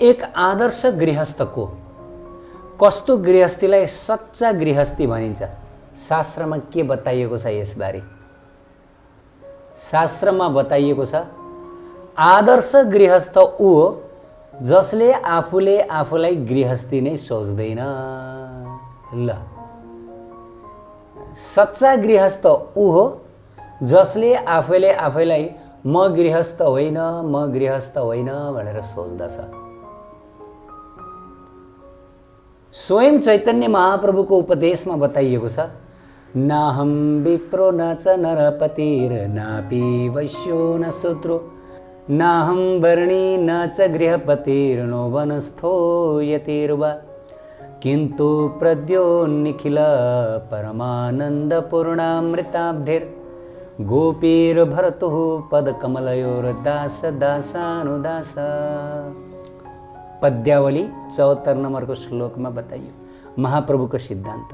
एक आदर्श गृहस्थको कस्तो गृहस्थीलाई सच्चा गृहस्थी भनिन्छ? शास्त्रमा के बताइएको छ यसबारे? शास्त्रमा बताइएको छ आदर्श गृहस्थ ऊ हो जसले आफूले आफूलाई गृहस्थी नै सोच्दैन। ल, सच्चा गृहस्थ ऊ हो जसले आफैले आफैलाई म गृहस्थ होइन म गृहस्थ होइन भनेर सोच्दछ। स्वयं चैतन्य महाप्रभुको उपदेशमा बताइएको छ नाहं विप्रो न च नरपतिर्नापि वैश्यो न शूद्रो नाहं वर्णी न च गृहपतिर्नो वनस्थो यतिर्वा किन्तु प्रद्यो निखिल परमानन्दपूर्णामृताब्धिर् गोपीर्भर्तुः पदकमलयोर्दास दासानुदास। पद्यावली 74 नंबरको श्लोकमा बताइयो महाप्रभुको सिद्धान्त।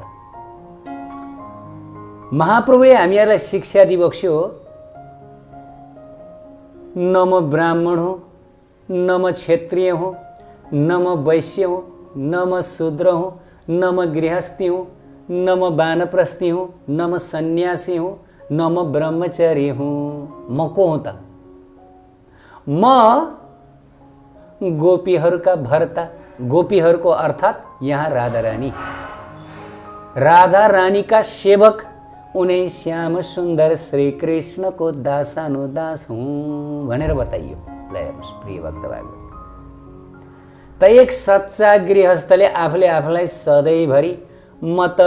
महाप्रभुले हामीहरूलाई शिक्षा दिबक्स्यो न म ब्राह्मण हो न म क्षत्रिय हो न म वैश्य हो न म शूद्र हूँ न म गृहस्थी हूँ न म वानप्रस्थी हूँ न म सन्यासी हूँ न म ब्रह्मचारी हूँ। म को हूँ त? म गोपीहरूका भर्ता, गोपीहरूको अर्थात् यहाँ राधा रानी, राधा रानीका सेवक उनै श्याम सुन्दर श्री कृष्णको दासानुदास हुँ भनेर बताइयो। ल हेर्नुहोस् प्रिय भक्त भागवत, त एक सच्चा गृहस्थले आफूले आफूलाई सधैँभरि म त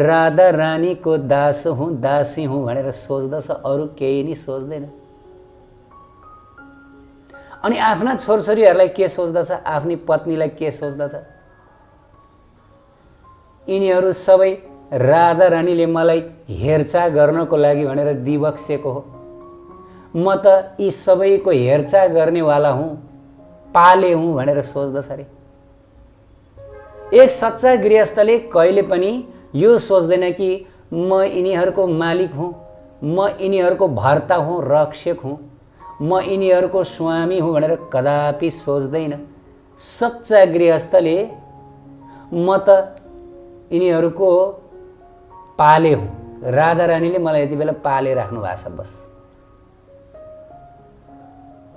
राधा रानीको दास हुँ दासी हुँ भनेर सोच्दछ, अरू केही नि सोच्दैन। अनि आफ्ना छोरछोरीहरूलाई के सोच्दछ? आफ्नी पत्नीलाई के सोच्दछ? यिनीहरू सबै राधा रानीले मलाई हेरचाह गर्नको लागि भनेर दिबक्सेको हो। म त यी सबैको हेरचाह गर्नेवाला हुँ, पाले हुँ भनेर सोच्दछ अरे। एक सच्चा गृहस्थले कहिले पनि यो सोच्दैन कि म यिनीहरूको मालिक हुँ, म यिनीहरूको भर्ता हुँ, रक्षक हुँ, म यिनीहरूको स्वामी हुँ भनेर कदापि सोच्दैन। सच्चा गृहस्थले म त यिनीहरूको पाले हुँ, राधा रानीले मलाई यति बेला पाले राख्नु भएको छ, बस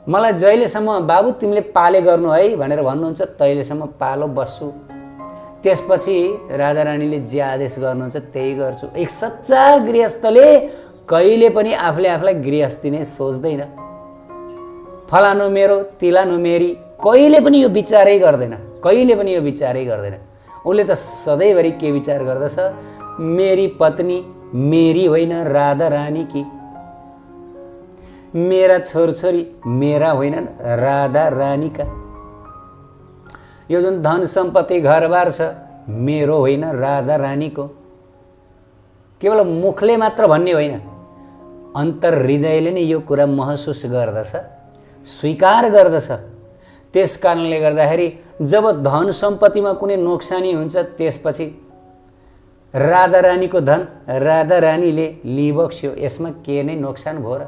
मलाई जहिलेसम्म बाबु तिमीले पाले गर्नु है भनेर भन्नुहुन्छ तहिलेसम्म पालो बस्छु, त्यसपछि राधा रानीले जे आदेश गर्नुहुन्छ त्यही गर्छु। एक सच्चा गृहस्थले कहिले पनि आफूले आफूलाई गृहस्थी नै सोच्दैन। फलानु मेरो तिलानु मेरी कहिले पनि यो विचारै गर्दैन, कहिले पनि यो विचारै गर्दैन। उसले त सधैँभरि के विचार गर्दछ? मेरी पत्नी मेरी होइन राधा रानी की, मेरा छोरछोरी मेरा होइनन् राधा रानीका, यो जुन धन सम्पत्ति घरबार छ मेरो होइन राधा रानीको। केवल मुखले मात्र भन्ने होइन, अन्तर हृदयले नै यो कुरा महसुस गर्दछ, स्वीकार गर्दछ। त्यस कारणले गर्दाखेरि जब धन सम्पत्तिमा कुनै नोक्सानी हुन्छ त्यसपछि राधा रानीको धन राधा रानीले लिबक्स्यो, यसमा के नै नोक्सान भयो र?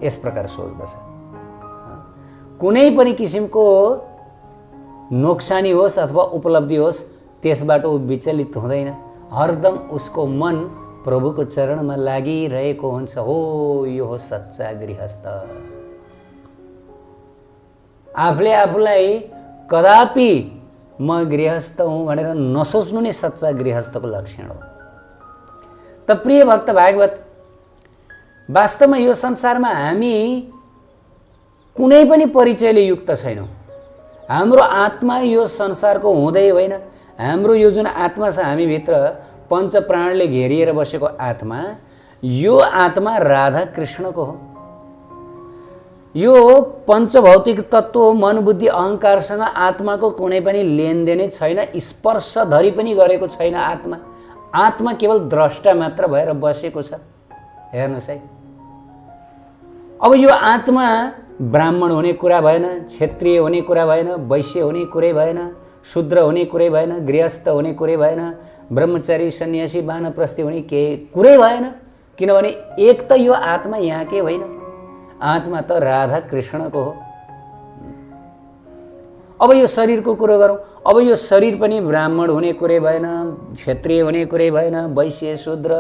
यस प्रकार सोच्दछ। कुनै पनि किसिमको नोक्सानी होस् अथवा उपलब्धि होस् त्यसबाट ऊ विचलित हुँदैन, हरदम उसको मन प्रभुको चरणमा लागिरहेको हुन्छ। हो यो हो सच्चा गृहस्थ। आफूले आफूलाई कदापि म गृहस्थ हुँ भनेर नसोच्नु नै सच्चा गृहस्थको लक्षण हो। त प्रिय भक्त भागवत, वास्तवमा यो संसारमा हामी कुनै पनि परिचयले युक्त छैनौँ। हाम्रो आत्मा यो संसारको हुँदै होइन। हाम्रो यो जुन आत्मा छ हामीभित्र पञ्च प्राणले घेरिएर बसेको आत्मा, यो आत्मा राधा कृष्णको हो। यो पञ्चभौतिक तत्त्व मन बुद्धि अहङ्कारसँग आत्माको कुनै पनि लेनदेनै छैन, स्पर्श धरि पनि गरेको छैन। आत्मा केवल द्रष्टा मात्र भएर बसेको छ। हेर्नुहोस् है, अब यो आत्मा ब्राह्मण हुने कुरा भएन, क्षत्रिय हुने कुरा भएन, वैश्य हुने कुरै भएन, शूद्र हुने कुरै भएन, गृहस्थ हुने कुरै भएन, ब्रह्मचारी सन्यासी वानप्रस्थी हुने केही कुरै भएन। किनभने एक त यो आत्मा यहाँकै होइन, आत्मा त राधा कृष्णको हो। अब यो शरीरको कुरो गरौँ। अब यो शरीर पनि ब्राह्मण हुने कुरै भएन, क्षत्रिय हुने कुरै भएन, वैश्य शूद्र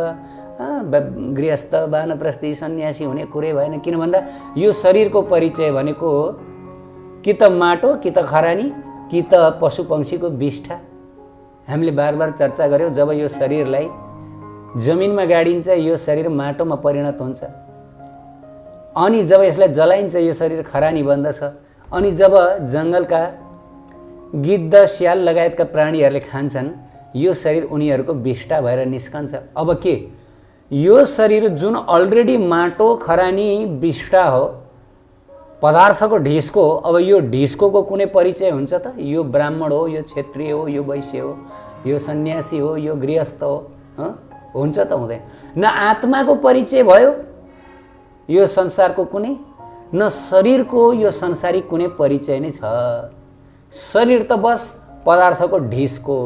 गृहस्थ वानप्रस्थी सन्यासी हुने कुरै भएन। किन भन्दा यो शरीरको परिचय भनेको कि त माटो, कि त खरानी, कि त पशु पक्षीको विष्ठा। हामीले बार बार चर्चा गऱ्यौँ, जब यो शरीरलाई जमिनमा गाडिन्छ यो शरीर माटोमा परिणत हुन्छ, अनि जब यसलाई जलाइन्छ यो शरीर खरानी बन्दछ, अनि जब जङ्गलका गिद्ध स्याल लगायतका प्राणीहरूले खान्छन् यो शरीर उनीहरूको विष्ठा भएर निस्कन्छ। अब के यो शरीर जुन अलरेडी माटो खरानी विष्ठा हो, पदार्थको ढिस्को, अब यो ढिस्कोको कुनै परिचय हुन्छ त? यो ब्राह्मण हो, यो क्षत्रिय हो, यो वैश्य हो, यो सन्यासी हो, यो गृहस्थ हो, हुन्छ त? हुँदैन। न आत्माको परिचय भयो यो संसारको कुनै, न शरीरको यो संसारिक कुनै परिचय नै छ। शरीर त बस पदार्थको ढिस्को।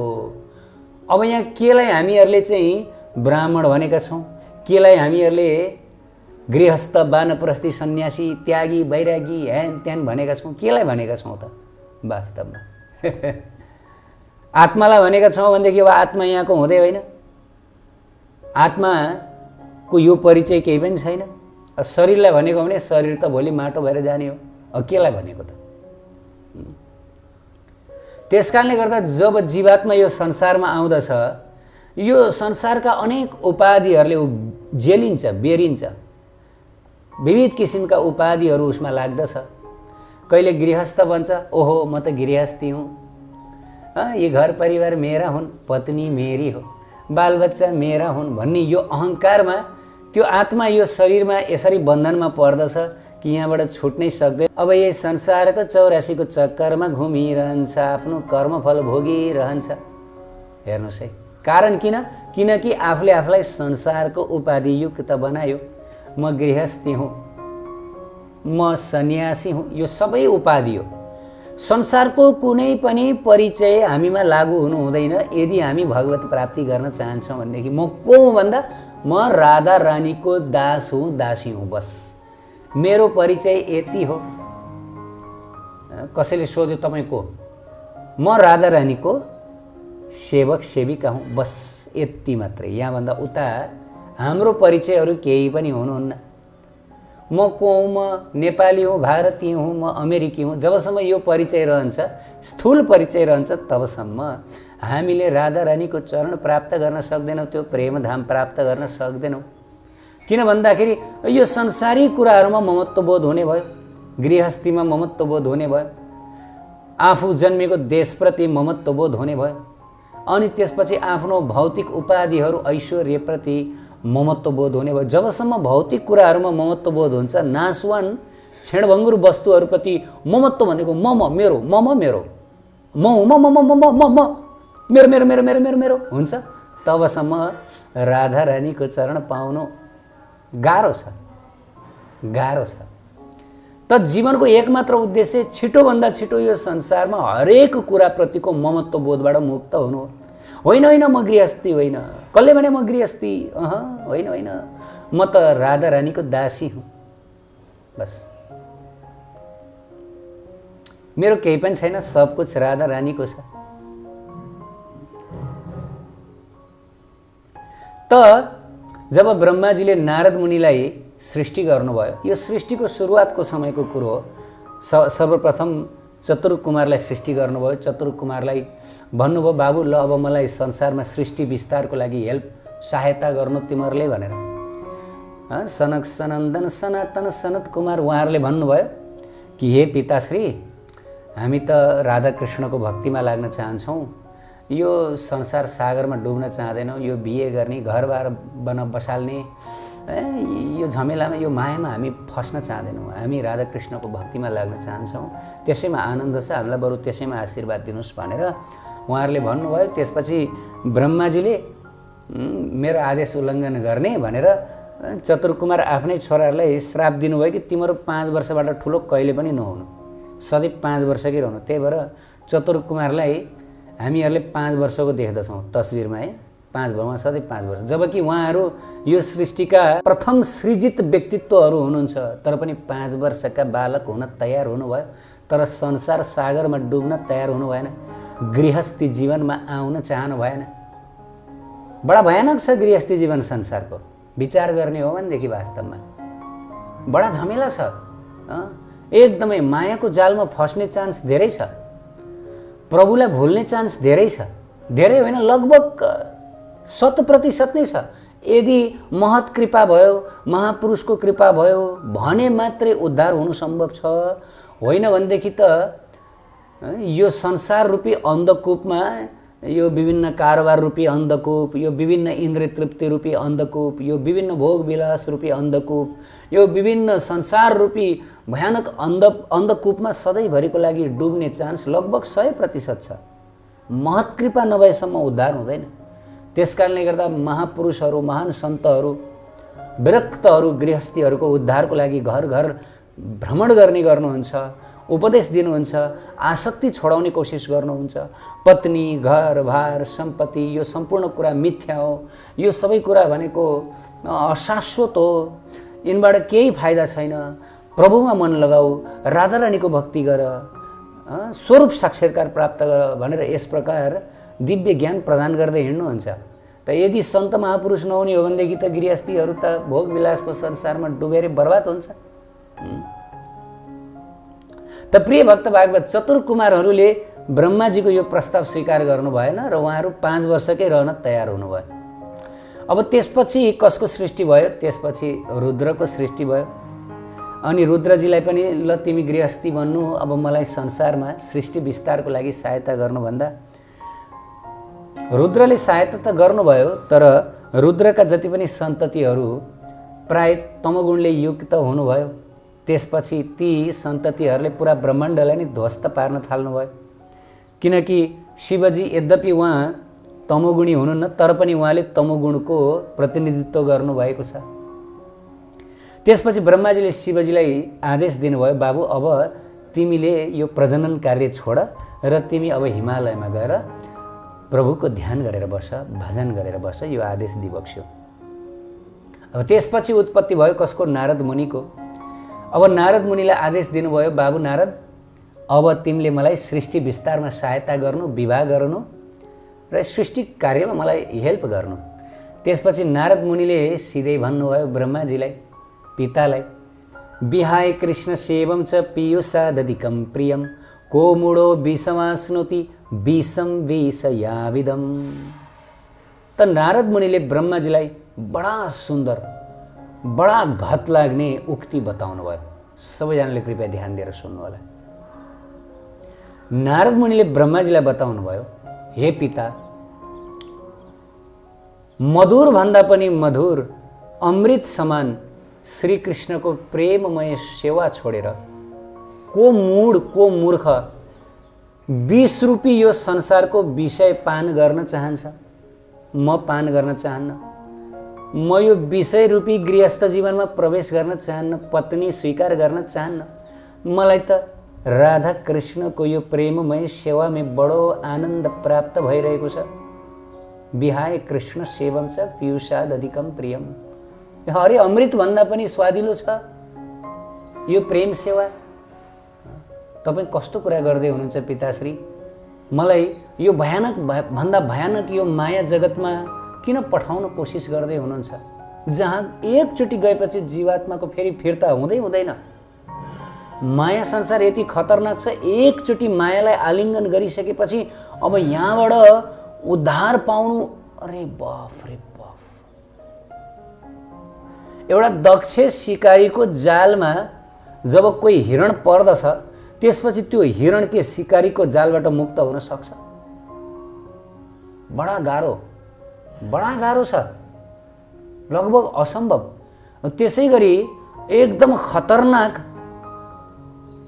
अब यहाँ केलाई हामीहरूले चाहिँ ब्राह्मण भनेका छौँ, केलाई हामीहरूले गृहस्थ वानप्रस्थी सन्यासी त्यागी वैरागी ह्यान त्यान भनेका छौँ। केलाई भनेका छौँ त वास्तवमा? आत्मालाई भनेका छौँ भनेदेखि अब आत्मा यहाँको हुँदै होइन, आत्माको यो परिचय केही पनि छैन। शरीरलाई भनेको भने शरीर त भोलि माटो भएर जाने हो। अब केलाई भनेको त? त्यसकारणले गर्दा जब जीवात्मा यो संसारमा आउँदछ, यो संसारका अनेक उपाधिहरूले जेलिन्छ, बेरिन्छ, विविध किसिमका उपाधिहरू उसमा लाग्दछ। कहिले गृहस्थ बन्छ, ओहो म त गृहस्थी हुँ, ये घर परिवार मेरा हुन्, पत्नी मेरी हो, बालबच्चा मेरा हुन् भन्ने यो अहङ्कारमा त्यो आत्मा यो शरीरमा यसरी बन्धनमा पर्दछ कि यहाँबाट छुट्नै सक्दैन। अब यही संसारको 84को चक्करमा घुमिरहन्छ, आफ्नो कर्मफल भोगिरहन्छ। हेर्नुहोस् है, कारण किन? किनकि आफूले आफूलाई संसारको उपाधियुक्त बनायो। म गृहस्थी हुँ, म सन्यासी हुँ, यो सबै उपाधि हो। संसारको कुनै पनि परिचय हामीमा लागू हुनु हुँदैन यदि हामी भगवत प्राप्ति गर्न चाहन्छौँ भनेदेखि। म को हुँ भन्दा म राधा रानीको दास हुँ, दासी हुँ, बस मेरो परिचय यति हो। कसैले सोध्यो तपाईँ को? म राधा रानीको सेवक सेविका हुँ, बस यति मात्रै। यहाँभन्दा उता हाम्रो परिचयहरू केही पनि हुनुहुन्न। म को हुँ? म नेपाली हुँ, भारतीय हुँ, म अमेरिकी हुँ। जबसम्म यो परिचय रहन्छ, स्थूल परिचय रहन्छ, तबसम्म हामीले राधा रानीको चरण प्राप्त गर्न सक्दैनौँ, त्यो प्रेमधाम प्राप्त गर्न सक्दैनौँ। किन भन्दाखेरि यो संसारी कुराहरूमा ममत्वबोध हुने भयो, गृहस्थीमा ममत्वबोध हुने भयो, आफू जन्मेको देशप्रति ममत्वबोध हुने भयो, अनि त्यसपछि आफ्नो भौतिक उपाधिहरू ऐश्वर्यप्रति ममत्वबोध हुने भयो। जबसम्म भौतिक कुराहरूमा ममत्वबोध हुन्छ, नाशवान क्षणभङ्गुर वस्तुहरूप्रति ममत्व भनेको म मेरो, म मेरो, म हुँ, म मेरो मेरो मेरो मेरो मेरो मेरो हुन्छ, तबसम्म राधा रानीको चरण पाउनु गाह्रो छ, गाह्रो छ। त जीवनको एकमात्र उद्देश्य छिटोभन्दा छिटो यो संसारमा हरेक कुराप्रतिको ममत्वबोधबाट मुक्त हुनु हो। होइन होइन म गृहस्थी होइन, कसले भने म गृहस्थी? होइन होइन, म त राधा रानीको दासी हुँ, बस मेरो केही पनि छैन, सब कुछ राधा रानीको छ। त जब ब्रह्माजीले नारद मुनिलाई सृष्टि गर्नुभयो, यो सृष्टिको सुरुवातको समयको कुरो हो। सर्वप्रथम चतुर्क कुमारलाई सृष्टि गर्नुभयो। चतुर्क कुमारलाई भन्नुभयो, बाबु ल अब मलाई संसारमा सृष्टि विस्तारको लागि हेल्प सहायता गर्नु तिमीहरूले भनेर। सनक सनन्दन सनातन सनत कुमार उहाँहरूले भन्नुभयो कि हे पिताश्री, हामी त राधाकृष्णको भक्तिमा लाग्न चाहन्छौँ, यो संसार सागरमा डुब्न चाहँदैनौँ, यो बिहे गर्ने घरबार बसाल्ने यो झमेलामा यो मायामा हामी फस्न चाहँदैनौँ, हामी राधाकृष्णको भक्तिमा लाग्न चाहन्छौँ, त्यसैमा आनन्द छ, हामीलाई बरु त्यसैमा आशीर्वाद दिनुहोस् भनेर उहाँहरूले भन्नुभयो। त्यसपछि ब्रह्माजीले मेरो आदेश उल्लङ्घन गर्ने भनेर चतुर्क कुमार आफ्नै छोराहरूलाई श्राप दिनुभयो कि तिम्रो 5 वर्षबाट ठुलो कहिले पनि नहुनु, सधैँ 5 वर्षकै रहनु। त्यही भएर चतुर्क कुमारलाई हामीहरूले 5 वर्षको देख्दछौँ तस्विरमा है, 5 वर्षमा सधैँ 5 वर्ष, जबकि उहाँहरू यो सृष्टिका प्रथम सृजित व्यक्तित्वहरू हुनुहुन्छ, तर पनि 5 वर्षका बालक हुन तयार हुनुभयो। तर संसार सागरमा डुब्न तयार हुनु भएन, गृहस्थी जीवनमा आउन चाहनु भएन। बडा भयानक छ गृहस्थी जीवन संसारको, विचार गर्ने हो भनेदेखि वास्तवमा बडा झमेला छ। एकदमै मायाको जालमा फस्ने चान्स धेरै छ, प्रभुलाई भुल्ने चान्स धेरै छ, धेरै होइन लगभग 100% नै छ। यदि महत कृपा भयो, महापुरुषको कृपा भयो भने मात्रै उद्धार हुनु सम्भव छ, होइन भनेदेखि त यो संसार रूपी अन्धकूपमा, यो विभिन्न कारोबार रूपी अन्धकूप, यो विभिन्न इन्द्रिय तृप्ति रूपी अन्धकूप, यो विभिन्न भोग विलास रूपी अन्धकूप, यो विभिन्न संसार रूपी भयानक अन्धकूपमा सधैँभरिको लागि डुब्ने चान्स लगभग 100% छ। महत कृपा नभएसम्म उद्धार हुँदैन। त्यसकारणले गर्दा महापुरुषहरू, महान सन्तहरू, विरक्तहरू, गृहस्थीहरूको उद्धारको लागि घर घर भ्रमण गर्नुहुन्छ, उपदेश दिनुहुन्छ, आसक्ति छोडाउने कोसिस गर्नुहुन्छ। पत्नी, घर, भार, सम्पत्ति यो सम्पूर्ण कुरा मिथ्या हो, यो सबै कुरा भनेको अशाश्वत हो, यिनबाट केही फाइदा छैन, प्रभुमा मन लगाऊ, राधा रानीको भक्ति गर, स्वरूप साक्षात्कार प्राप्त गर भनेर यस प्रकार दिव्य ज्ञान प्रदान गर्दै हिँड्नुहुन्छ। त यदि सन्त महापुरुष नहुने हो भनेदेखि त गृहस्थीहरू त भोग विलासको संसारमा डुबेर बर्बाद हुन्छ। त प्रिय भक्त भागवत चतुर कुमारहरूले ब्रह्माजीको यो प्रस्ताव स्वीकार गर्नु भएन र उहाँहरू 5 वर्षकै रहन तयार हुनुभयो। अब त्यसपछि कसको सृष्टि भयो? त्यसपछि रुद्रको सृष्टि भयो। अनि रुद्रजीलाई पनि ल तिमी गृहस्थी बन्नु, अब मलाई संसारमा सृष्टि विस्तारको लागि सहायता गर्नु भन्दा रुद्रले सहायता त गर्नुभयो, तर रुद्रका जति पनि सन्ततिहरू प्राय तमोगुणले युक्त हुनुभयो। त्यसपछि ती सन्ततिहरूले पुरा ब्रह्माण्डलाई नै ध्वस्त पार्न थाल्नुभयो। किनकि शिवजी यद्यपि उहाँ तमोगुणी हुनुहुन्न, तर पनि उहाँले तमोगुणको प्रतिनिधित्व गर्नुभएको छ। त्यसपछि ब्रह्माजीले शिवजीलाई आदेश दिनुभयो, बाबु अब तिमीले यो प्रजनन कार्य छोड र तिमी अब हिमालयमा गएर प्रभुको ध्यान गरेर बस, भजन गरेर बस, यो आदेश दिबक्स्यो। अब त्यसपछि उत्पत्ति भयो कसको? नारद मुनिको। अब नारद मुनिलाई आदेश दिनुभयो, बाबु नारद अब तिमीले मलाई सृष्टि विस्तारमा सहायता गर्नु, विवाह गर्नु र सृष्टि कार्यमा मलाई हेल्प गर्नु। त्यसपछि नारद मुनिले सिधै भन्नुभयो ब्रह्माजीलाई, पितालाई, विहाय कृष्ण सेवम च पीयूषादधिकं प्रियम कोमुडो विषमाश्नोति विषम विषयाविदम। त नारद मुनिले ब्रह्माजीलाई बडा सुन्दर, बडा घत लाग्ने उक्ति बताउनु भयो। सबैजनाले कृपया ध्यान दिएर सुन्नु होला। नारद मुनिले ब्रह्माजीलाई बताउनु भयो, हे पिता, मधुर भन्दा पनि मधुर अमृत समान श्री कृष्णको प्रेममय सेवा छोडेर को मूढ, को मूर्ख 20 रूपी यो संसारको विषय पान गर्न चाहन्छ? म पान गर्न चाहन्न। म यो विषय रूपी गृहस्थ जीवनमा प्रवेश गर्न चाहन्न, पत्नी स्वीकार गर्न चाहन्न। मलाई त राधा कृष्णको यो प्रेममय सेवामा बडो आनन्द प्राप्त भइरहेको छ। विहाय कृष्ण सेवम च पीयूषाद अधिकम प्रियम। हरे अमृत भन्दा पनि स्वादिलो छ यो प्रेम सेवा। तपाईँ कस्तो कुरा गर्दै हुनुहुन्छ पिताश्री? मलाई यो भयानक भन्दा भयानक यो माया जगतमा किन पठाउन कोसिस गर्दै हुनुहुन्छ, जहाँ एकचोटि गएपछि जीवात्माको फेरि फिर्ता हुँदै हुँदैन। माया संसार यति खतरनाक छ, एकचोटि मायालाई आलिङ्गन गरिसकेपछि अब यहाँबाट उद्धार पाउनु, अरे बाफ रे बाफ। एउटा दक्ष सिकारीको जालमा जब कोही हिरण पर्दछ, त्यसपछि त्यो हिरण के सिकारीको जालबाट मुक्त हुन सक्छ? बडा गाह्रो छ, लगभग असम्भव। त्यसै गरी एकदम खतरनाक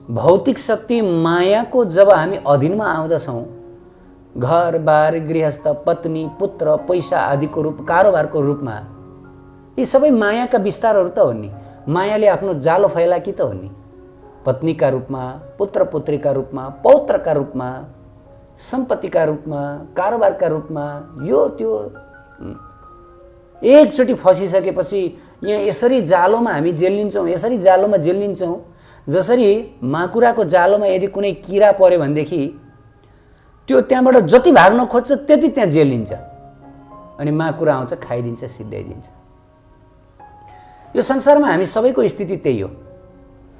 भौतिक शक्ति मायाको जब हामी अधीनमा आउँदछौँ, घर बार, गृहस्थ, पत्नी, पुत्र, पैसा आदिको रूप, कारोबारको रूपमा, यी सबै मायाका विस्तारहरू त हुन् नि। मायाले आफ्नो जालो फैला कि त हुन् नि। पत्नीका रूपमा, पुत्र पुत्रीका रूपमा, पौत्रका रूपमा, सम्पत्तिका रूपमा, कारोबारका रूपमा, यो त्यो एकचोटि फसिसकेपछि यहाँ यसरी जालोमा हामी जेल्लिन्छौँ, यसरी जालोमा जेल्लिन्छौँ जसरी माकुराको जालोमा यदि कुनै किरा पर्यो भनेदेखि त्यो त्यहाँबाट जति भाग्न खोज्छ त्यति त्यहाँ जेलिन्छ अनि माकुरा आउँछ खाइदिन्छ सिद्ध्याइदिन्छ। यो संसारमा हामी सबैको स्थिति त्यही हो,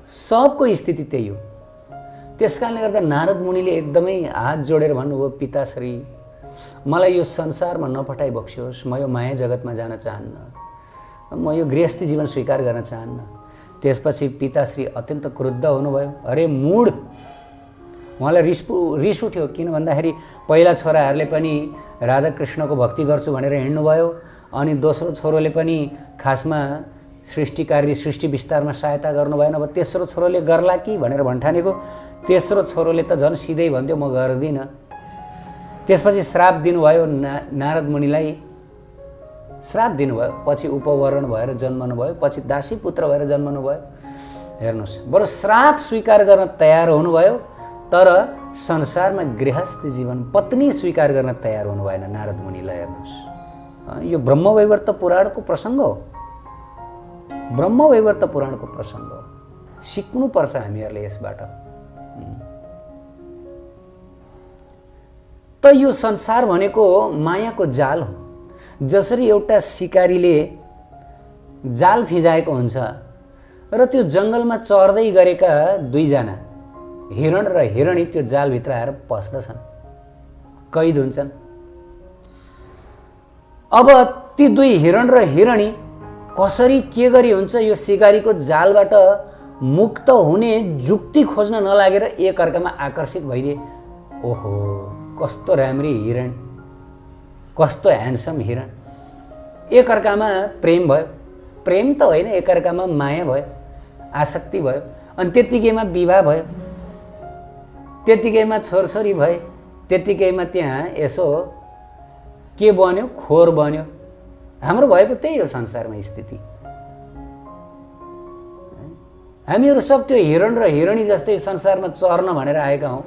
सबको स्थिति त्यही हो। त्यसकारणले गर्दा नारद मुनिले एकदमै हात जोडेर भन्नुभयो, पिताश्री मलाई यो संसारमा नपठाइ बक्स्योस्, म यो माया जगतमा जान चाहन्न, म यो गृहस्थी जीवन स्वीकार गर्न चाहन्न। त्यसपछि पिताश्री अत्यन्त क्रुद्ध हुनुभयो। अरे मूढ, उहाँलाई रिस उठ्यो। किन भन्दाखेरि पहिला छोराहरूले पनि राधाकृष्णको भक्ति गर्छु भनेर हिँड्नुभयो अनि दोस्रो छोरोले पनि खासमा सृष्टि कार्य सृष्टि विस्तारमा सहायता गर्नु भएन। अब तेस्रो छोरोले गर्ला कि भनेर भन्ठानेको तेस्रो छोरोले त झन् सिधै भन्थ्यो म गर्दिनँ। त्यसपछि श्राप दिनुभयो नारद मुनिलाई, श्राप दिनुभयो। पछि उपवरण भएर जन्मनु भयो, पछि दासी पुत्र भएर जन्मनु भयो। हेर्नुहोस्, बरु श्राप स्वीकार गर्न तयार हुनुभयो तर संसारमा गृहस्थी जीवन पत्नी स्वीकार गर्न तयार हुनु भएन नारद मुनिलाई। हेर्नुहोस्, यो ब्रह्मवैवर्त पुराणको प्रसङ्ग हो, ब्रह्मवैवर्त पुराणको प्रसङ्ग हो। सिक्नुपर्छ हामीहरूले यसबाट। त यो संसार भनेको मायाको जाल हो। जसरी एउटा सिकारीले जाल फिजाएको हुन्छ र त्यो जङ्गलमा चर्दै गरेका दुईजना हिरण र हिरणी त्यो जालभित्र आएर पस्दछन्, कैद हुन्छन्। अब ती दुई हिरण र हिरणी कसरी के गरी हुन्छ यो सिकारीको जालबाट मुक्त हुने जुक्ति खोज्न नलागेर एक अर्कामा आकर्षित भइदिए। ओहो, कस्तो राम्री हिरण, कस्तो ह्यान्डसम हिरण। एक अर्कामा प्रेम भयो, प्रेम त होइन, एक अर्कामा माया भयो, आसक्ति भयो। अनि त्यतिकैमा विवाह भयो, त्यतिकैमा छोरछोरी भए, त्यतिकैमा त्यहाँ यसो के बन्यो, खोर बन्यो। हाम्रो भएको त्यही हो संसारमा स्थिति। हामीहरू सब त्यो हिरण र हिरणी जस्तै संसारमा चर्न भनेर आएका हौँ।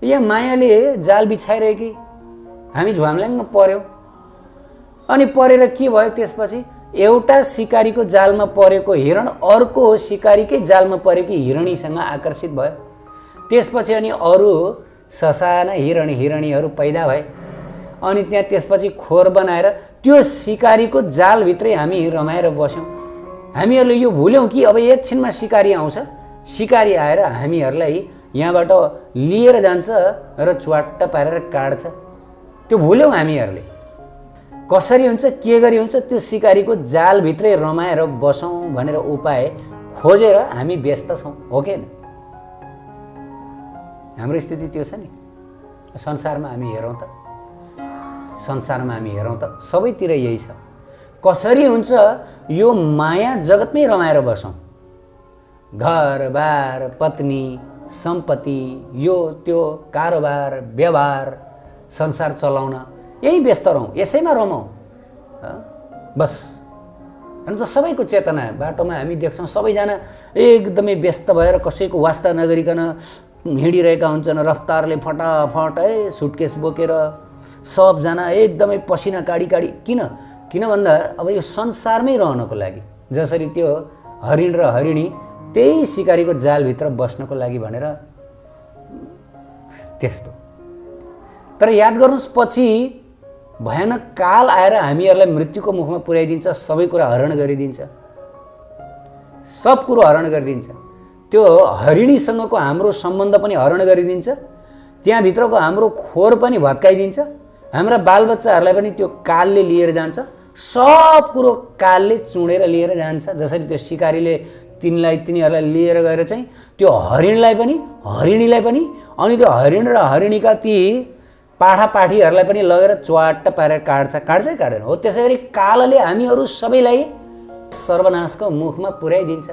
यहाँ मायाले जाल बिछाइरह्यो कि हामी झ्वाम्ल्याङ्ग पर्यौँ। अनि परेर के भयो, त्यसपछि एउटा सिकारीको जालमा परेको हिरण अर्को सिकारीकै जालमा परेकी हिरणीसँग आकर्षित भयो। त्यसपछि अनि अरू ससाना हिरणीहरू पैदा भए। अनि त्यहाँ त्यसपछि खोर बनाएर त्यो सिकारीको जालभित्रै हामी रमाएर बस्यौँ। हामीहरूले यो भुल्यौँ कि अब एकछिनमा सिकारी आउँछ, सिकारी आएर हामीहरूलाई यहाँबाट लिएर जान्छ र च्वाट्ट पारेर काट्छ। त्यो भुल्यौँ हामीहरूले। कसरी हुन्छ, के गरी हुन्छ, त्यो सिकारीको जालभित्रै रमाएर बसौँ भनेर उपाय खोजेर हामी व्यस्त छौँ, हो कि होइन? हाम्रो स्थिति त्यो छ नि। संसारमा हामी हेरौँ त, संसारमा हामी हेरौँ त सबैतिर यही छ। कसरी हुन्छ यो माया जगतमै रमाएर बसौँ, घरबार पत्नी सम्पत्ति यो त्यो कारोबार व्यवहार संसार चलाउन यही व्यस्त रहौँ, यसैमा रमाउँ बस। अनि त सबैको चेतना बाटोमा हामी देख्छौँ, सबैजना एकदमै व्यस्त भएर कसैको वास्ता नगरिकन हिँडिरहेका हुन्छन् रफ्तारले फटाफट सुटकेस बोकेर। सबजना एकदमै पसिना काडी काडी। किन भन्दा अब यो संसारमै रहनको लागि, जसरी त्यो हरिण र हरिणी त्यही सिकारीको जालभित्र बस्नको लागि भनेर त्यस्तो। तर याद गर्नुहोस्, पछि भयानक काल आएर हामीहरूलाई मृत्युको मुखमा पुर्याइदिन्छ, सबै कुरा हरण गरिदिन्छ, सब कुरो हरण गरिदिन्छ। त्यो हरिणीसँगको हाम्रो सम्बन्ध पनि हरण गरिदिन्छ, त्यहाँभित्रको हाम्रो खोर पनि भत्काइदिन्छ, हाम्रा बालबच्चाहरूलाई पनि त्यो कालले लिएर जान्छ, सब कुरो कालले चुडेर लिएर जान्छ। जसरी त्यो सिकारीले तिनीहरूलाई लिएर गएर चाहिँ त्यो हरिणलाई पनि हरिणीलाई पनि अनि त्यो हरिण र हरिणीका ती पाठापाठीहरूलाई पनि लगेर च्वाट्ट पारेर काट्छै काट्दैन हो। त्यसै गरी कालले हामीहरू सबैलाई सर्वनाशको मुखमा पुर्याइदिन्छ।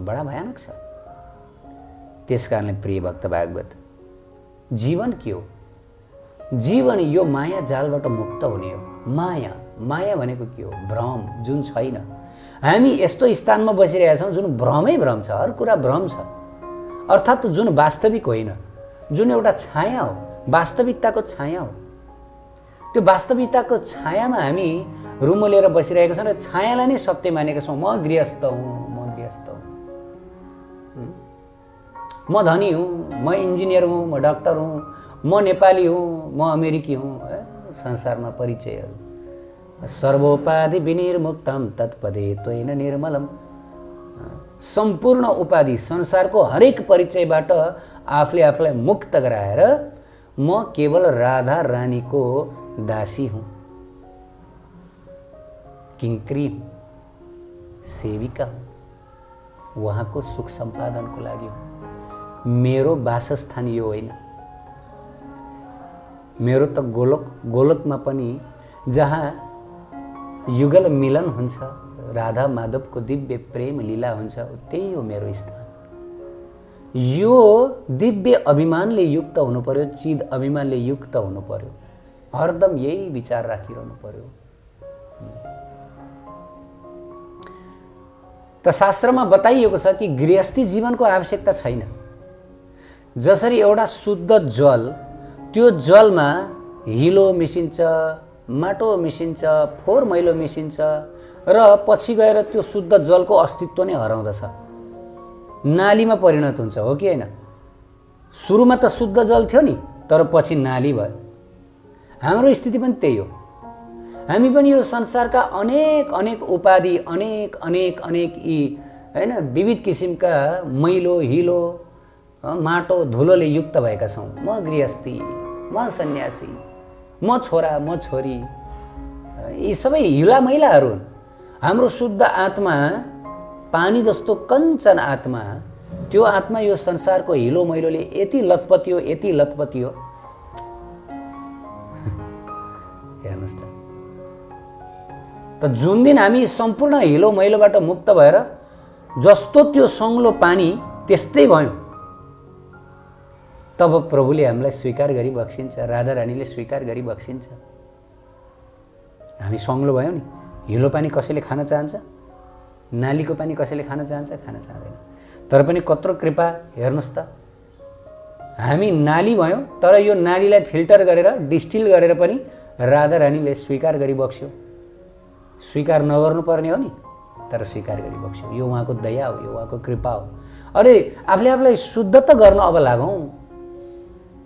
बडा भयानक छ। त्यसकारणले प्रिय भक्त भागवत, जीवन के हो? जीवन यो माया जालबाट मुक्त हुने हो। माया भनेको के हो? भ्रम, जुन छैन। हामी यस्तो स्थानमा बसिरहेका छौँ जुन भ्रमै भ्रम छ, हर कुरा भ्रम छ। अर्थात् जुन वास्तविक होइन, जुन एउटा छाया हो, वास्तविकताको छाया हो। त्यो वास्तविकताको छायामा हामी रुमलेर बसिरहेका छौँ र छायालाई नै सत्य मानेका छौँ। म गृहस्थ हुँ। म धनी हुँ, म इन्जिनियर हुँ, म डाक्टर हुँ, म नेपाली हुँ, म अमेरिकी हुँ। संसारमा परिचयहरू। सर्वोपाधि विनिर्मुक्तम तत्पदे त्वयेन निर्मलम। सम्पूर्ण उपाधि, संसारको हरेक परिचयबाट आफूले आफूलाई मुक्त गराएर म केवल राधा रानीको दासी हुँ, किङ्क्री हुँ, सेविका हुँ, उहाँको सुख सम्पादनको लागि हुँ। मेरो वासस्थान यो होइन। मेरो त गोलोकमा पनि जहाँ युगल मिलन हुन्छ, राधा माधवको दिव्य प्रेम लीला हुन्छ, त्यही हो मेरो स्थान। यो दिव्य अभिमानले युक्त हुनु पर्यो, चिद अभिमानले युक्त हुनु पर्यो। हरदम यही विचार राखिरहनु पर्यो। त शास्त्रमा बताइएको छ कि गृहस्थी जीवनको आवश्यकता छैन। जसरी एउटा शुद्ध जल, त्यो जलमा हिलो मिसिन्छ, माटो मिसिन्छ, फोहोर मैलो मिसिन्छ र पछि गएर त्यो शुद्ध जलको अस्तित्व नै हराउँदछ, नालीमा परिणत हुन्छ, हो कि होइन? सुरुमा त शुद्ध जल थियो नि, तर पछि नाली भयो। हाम्रो स्थिति पनि त्यही हो। हामी पनि यो संसारका अनेक अनेक उपाधि, अनेक अनेक अनेक यी होइन विविध किसिमका मैलो, हिलो, माटो, धुलोले युक्त भएका छौँ। म गृहस्थी, म सन्यासी, म छोरा, म छोरी, यी सबै हिला मैलाहरू हुन्। हाम्रो शुद्ध आत्मा, पानी जस्तो कञ्चन आत्मा, त्यो आत्मा यो संसारको हिलो मैलोले यति लतपतियो, यति लतपतियो। हेर्नुहोस् त जुन दिन हामी सम्पूर्ण हिलो मैलोबाट मुक्त भएर जस्तो त्यो सङ्लो पानी त्यस्तै भयौँ, तब प्रभुले हामीलाई स्वीकार गरी बक्सिन्छ, राधा रानीले स्वीकार गरी बक्सिन्छ। हामी सङ्लो भयौँ नि। हिलो पानी कसैले खान चाहन्छ? नालीको पानी कसैले खान चाहन्छ? खान चाहँदैन। तर पनि कत्रो कृपा, हेर्नुहोस् त, हामी नाली भयौँ, तर यो नालीलाई फिल्टर गरेर, डिस्टिल गरेर पनि राधा रानीले स्वीकार गरी बक्स्यो। स्वीकार नगर्नुपर्ने हो नि, तर स्वीकार गरी बक्स्यो। यो उहाँको दया हो, यो उहाँको कृपा हो। अरे आफूले आफूलाई शुद्ध त गर्न अब लागौँ,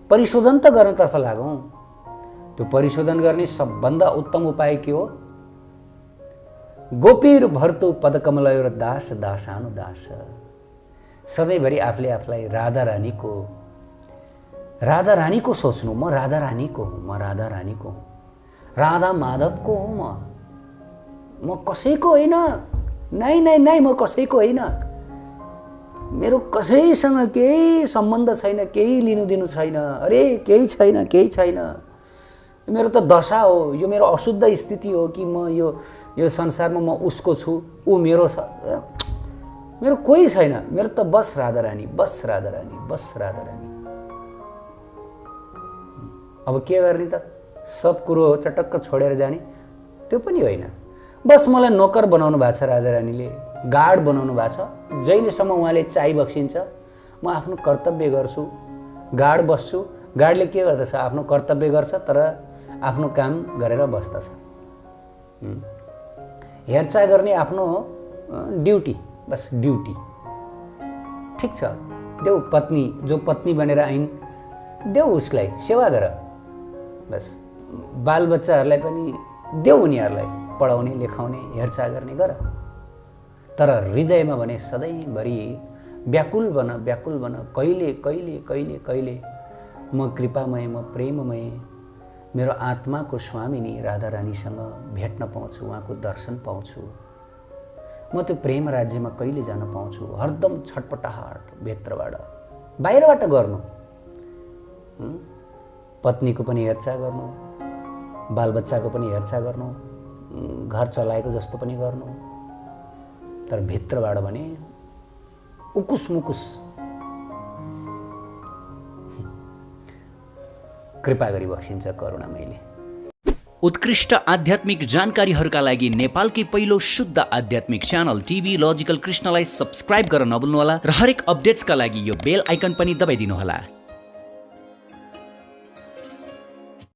परिशोधन त गर्नतर्फ लागौँ। त्यो परिशोधन गर्ने सबभन्दा उत्तम उपाय के हो? गोपीर भर्तु पदकमलयो र दास दासानु दास। सधैँभरि आफूले आफूलाई राधा रानीको सोच्नु। म राधा रानीको हुँ, म राधा रानीको हुँ, राधा माधवको हुँ। म कसैको होइन, नै म कसैको होइन। मेरो कसैसँग केही सम्बन्ध छैन, केही लिनु दिनु छैन। अरे केही छैन। मेरो त दशा हो, यो मेरो अशुद्ध स्थिति हो कि म यो संसारमा म उसको छु, ऊ मेरो छ। मेरो कोही छैन। मेरो त बस राधा रानी, बस राधा रानी, बस राधा रानी। अब के गर्ने त? सब कुरो चटक्क छोडेर जाने? त्यो पनि होइन। बस मलाई नोकर बनाउनु भएको छ राधा रानीले, गार्ड बनाउनु भएको छ। जहिलेसम्म उहाँले चाहि बक्सिन्छ, म आफ्नो कर्तव्य गर्छु, गार्ड बस्छु। गार्डले के गर्दछ? आफ्नो कर्तव्य गर्छ, तर आफ्नो काम गरेर बस्दछ। हेरचाह गर्ने आफ्नो ड्युटी, बस ड्युटी। ठिक छ, देऊ पत्नी, जो पत्नी बनेर आइन्, देऊ उसलाई, सेवा गर। बस बालबच्चाहरूलाई पनि देऊ, उनीहरूलाई पढाउने, लेखाउने, हेरचाह गर्ने गर। तर हृदयमा भने सधैँभरि व्याकुल बन। कहिले म कृपामय, म प्रेममय, मेरो आत्माको स्वामिनी राधा रानीसँग भेट्न पाउँछु, उहाँको दर्शन पाउँछु। म त्यो प्रेम राज्यमा कहिले जान पाउँछु? हरदम छटपटाहट भित्रबाट, बाहिरबाट गर्नु। पत्नीको पनि हेरचाह गर्नु, बालबच्चाको पनि हेरचाह गर्नु, घर चलाएको जस्तो पनि गर्नु, तर भित्रबाट भने उकुस मुकुस। कृपा गरी बक्सिन्छ करुणामयले। उत्कृष्ट आध्यात्मिक जानकारीहरूका लागि नेपालकै पहिलो शुद्ध आध्यात्मिक च्यानल टिभी लजिकल कृष्णलाई सब्स्क्राइब गर्न नभुल्नुहोला र हरेक अपडेट्सका लागि यो बेल आइकन पनि दबाइदिनुहोला।